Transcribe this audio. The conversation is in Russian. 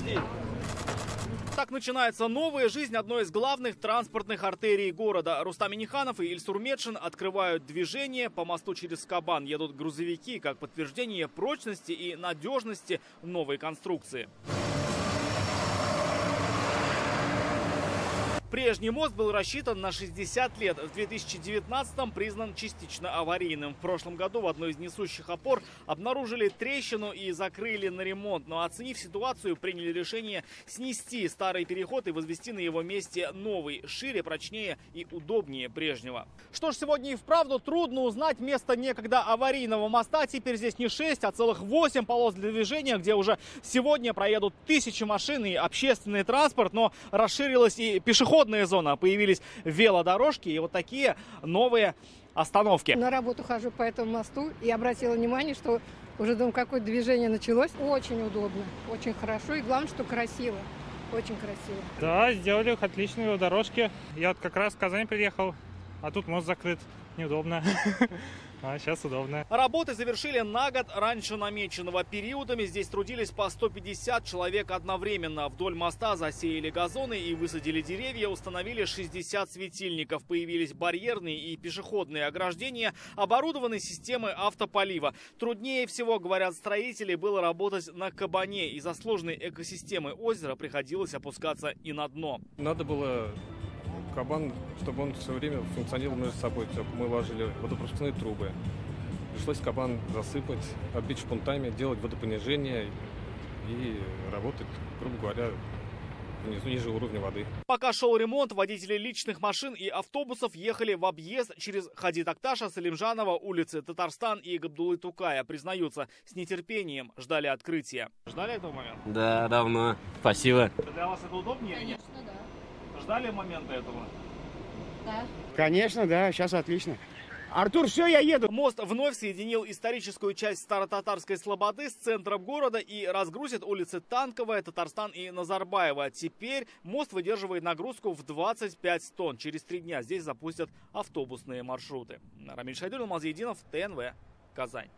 Прости. Так начинается новая жизнь одной из главных транспортных артерий города. Рустам Минниханов и Ильсур Медшин открывают движение. По мосту через Кабан едут грузовики, как подтверждение прочности и надежности новой конструкции. Прежний мост был рассчитан на 60 лет. В 2019-м признан частично аварийным. В прошлом году в одной из несущих опор обнаружили трещину и закрыли на ремонт. Но оценив ситуацию, приняли решение снести старый переход и возвести на его месте новый, шире, прочнее и удобнее прежнего. Что ж, сегодня и вправду трудно узнать место некогда аварийного моста. Теперь здесь не 6, а целых 8 полос для движения, где уже сегодня проедут тысячи машин и общественный транспорт. Но расширилась и пешеходная зона, появились велодорожки и вот такие новые остановки. На работу хожу по этому мосту и обратила внимание, что уже какое-то движение началось. Очень удобно, очень хорошо и главное, что красиво. Очень красиво. Да, сделали отличные велодорожки. Я вот как раз в Казань приехал, а тут мост закрыт. Неудобно. А сейчас удобно. Работы завершили на год раньше намеченного. Периодами здесь трудились по 150 человек одновременно. Вдоль моста засеяли газоны и высадили деревья, установили 60 светильников. Появились барьерные и пешеходные ограждения, оборудованы системой автополива. Труднее всего, говорят строители, было работать на Кабане. Из-за сложной экосистемы озера приходилось опускаться и на дно. Надо было Кабан, чтобы он все время функционировал между собой. Мы ложили водопропускные трубы. Пришлось Кабан засыпать, отбить шпунтами, делать водопонижение и работать, грубо говоря, внизу, ниже уровня воды. Пока шел ремонт, водители личных машин и автобусов ехали в объезд через Хади Такташа, Салимжанова, улицы Татарстан и Габдуллы Тукая. Признаются, с нетерпением ждали открытия. Ждали этого момента? Да, давно. Спасибо. Для вас это удобнее? Конечно, да. Ждали момента этого? Да. Конечно, да, сейчас отлично. Артур, все, я еду. Мост вновь соединил историческую часть Старотатарской Слободы с центром города и разгрузит улицы Танковая, Татарстан и Назарбаева. Теперь мост выдерживает нагрузку в 25 тонн. Через 3 дня здесь запустят автобусные маршруты. Рамиль Шайдулин, Алмаз Единов, ТНВ, Казань.